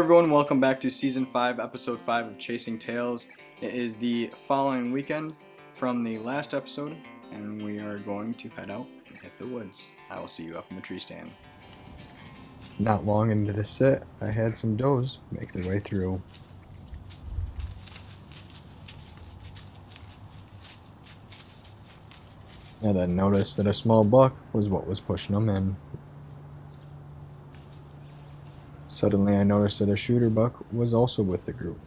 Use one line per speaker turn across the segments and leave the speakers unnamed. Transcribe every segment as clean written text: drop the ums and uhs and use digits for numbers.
everyone, welcome back to Season 5, Episode 5 of Chasing Tales. It is the following weekend from the last episode, and we are going to head out and hit the woods. I will see you up in the tree stand.
Not long into the sit, I had some does make their way through. I then noticed that a small buck was what was pushing them in. Suddenly I noticed that a shooter buck was also with the group.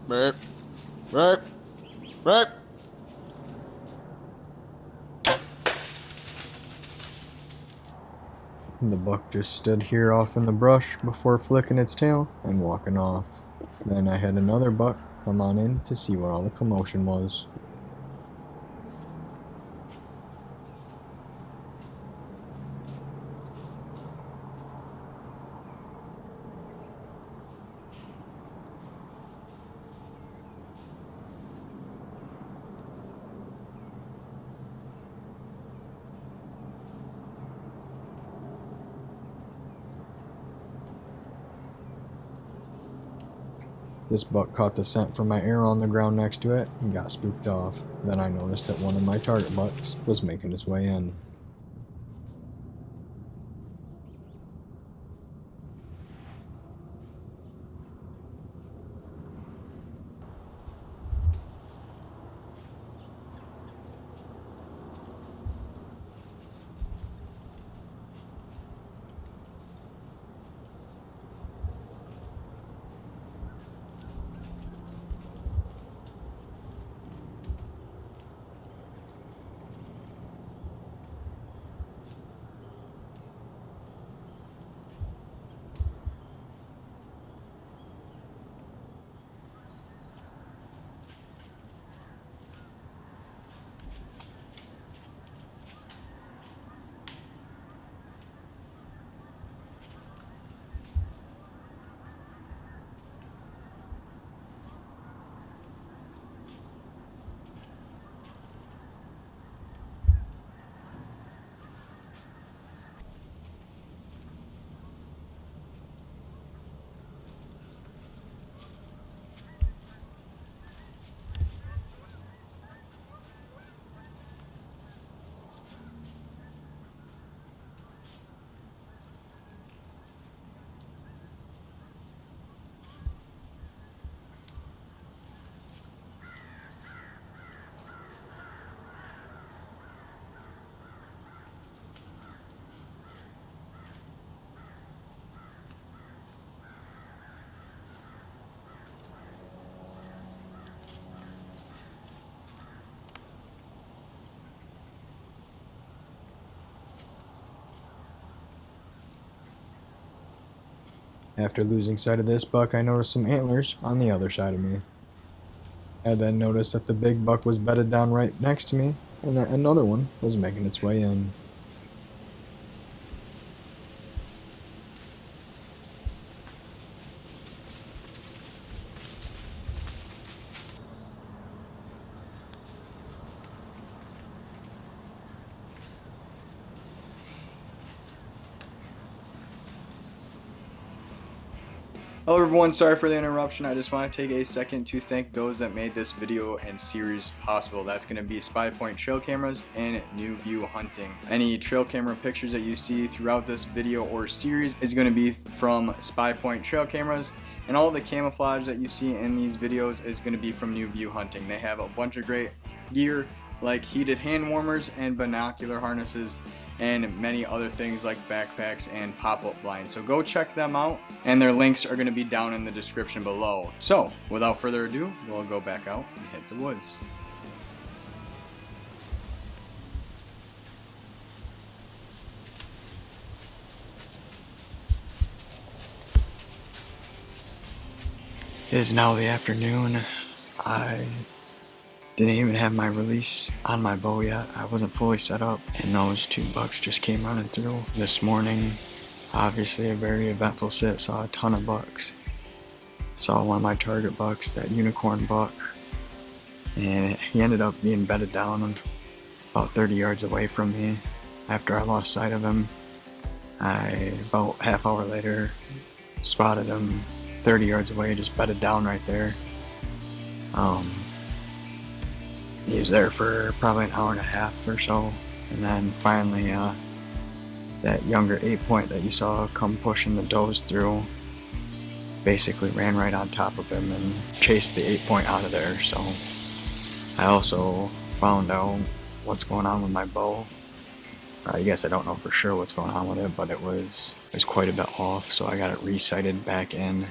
Burp, burp, burp.
The buck just stood here off in the brush before flicking its tail and walking off. Then I had another buck come on in to see what all the commotion was. This buck caught the scent from my arrow on the ground next to it and got spooked off. Then I noticed that one of my target bucks was making his way in. After losing sight of this buck, I noticed some antlers on the other side of me. I then noticed that the big buck was bedded down right next to me, and that another one was making its way in.
Hello everyone, sorry for the interruption. I just want to take a second to thank those that made this video and series possible. That's going to be SPYPOINT trail cameras and New View Hunting. Any trail camera pictures that you see throughout this video or series is going to be from SPYPOINT trail cameras, and all the camouflage that you see in these videos is going to be from New View Hunting. They have a bunch of great gear like heated hand warmers and binocular harnesses and many other things like backpacks and pop-up blinds. So go check them out, and their links are going to be down in the description below. So without further ado, we'll go back out and hit the woods. It is now the afternoon. I didn't even have my release on my bow yet. I wasn't fully set up, and those two bucks just came running through. This morning, obviously a very eventful sit. Saw a ton of bucks. Saw one of my target bucks, that unicorn buck, and he ended up being bedded down about 30 yards away from me. After I lost sight of him, about half hour later, spotted him 30 yards away, just bedded down right there. He was there for probably an hour and a half or so, and then finally that younger 8-point that you saw come pushing the does through basically ran right on top of him and chased the 8-point out of there. So I also found out what's going on with my bow. I guess I don't know for sure what's going on with it, but it was quite a bit off, so I got it re-sighted back in.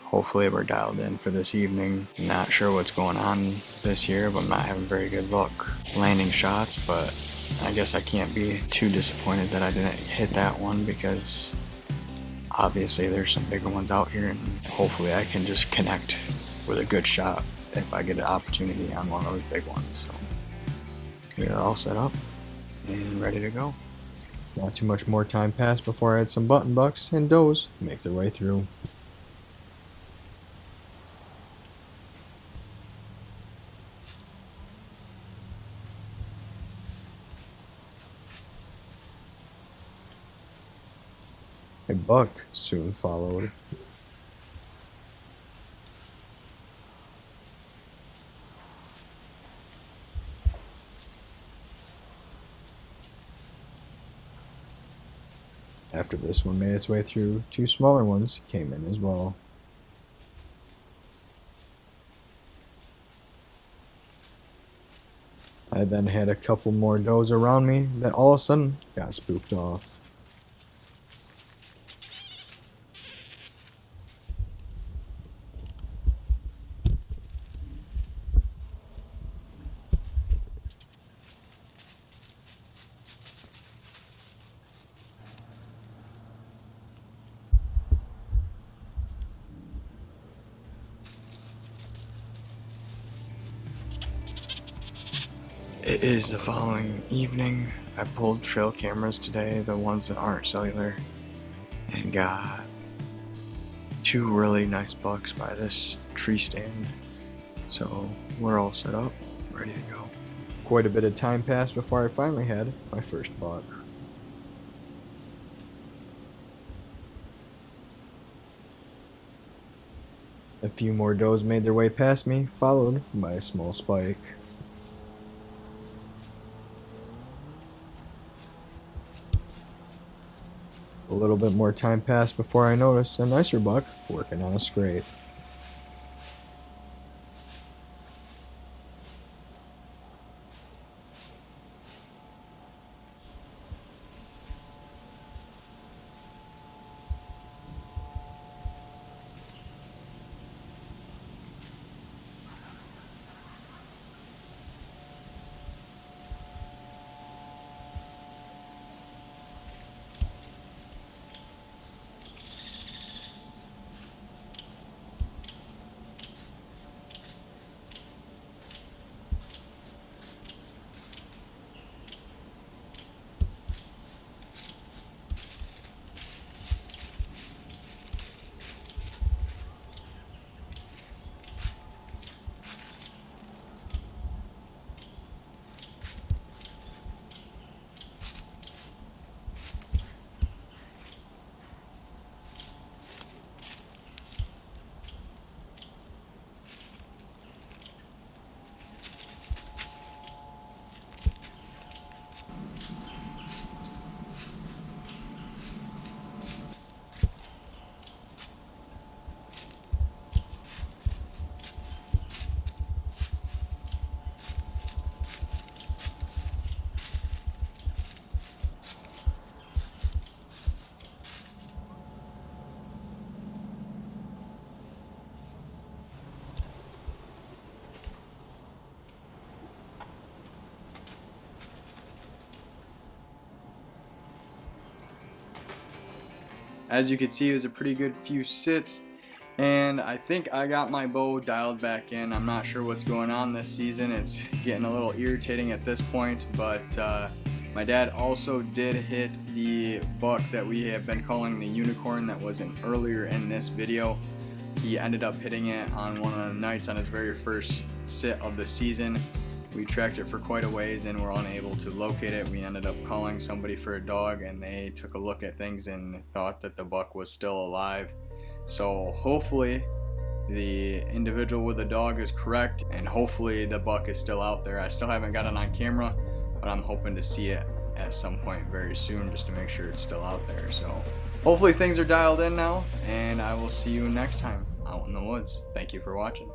Hopefully we're dialed in for this evening. Not sure what's going on this year, but I'm not having very good luck landing shots, but I guess I can't be too disappointed that I didn't hit that one, because obviously there's some bigger ones out here, and hopefully I can just connect with a good shot if I get an opportunity on one of those big ones. So we're all set up and ready to go.
Not too much more time passed before I had some button bucks and does make their way through. A buck soon followed. After this one made its way through, two smaller ones came in as well. I then had a couple more does around me that all of a sudden got spooked off.
It is the following evening. I pulled trail cameras today, the ones that aren't cellular, and got two really nice bucks by this tree stand. So we're all set up, ready to go.
Quite a bit of time passed before I finally had my first buck. A few more does made their way past me, followed by a small spike. A little bit more time passed before I noticed a nicer buck working on a scrape.
As you can see, it was a pretty good few sits, and I think I got my bow dialed back in. I'm not sure what's going on this season. It's getting a little irritating at this point, but my dad also did hit the buck that we have been calling the unicorn that was earlier in this video. He ended up hitting it on one of the nights on his very first sit of the season. We tracked it for quite a ways and were unable to locate it. We ended up calling somebody for a dog, and they took a look at things and thought that the buck was still alive. So hopefully the individual with the dog is correct, and hopefully the buck is still out there. I still haven't got it on camera, but I'm hoping to see it at some point very soon just to make sure it's still out there. So hopefully things are dialed in now, and I will see you next time out in the woods. Thank you for watching.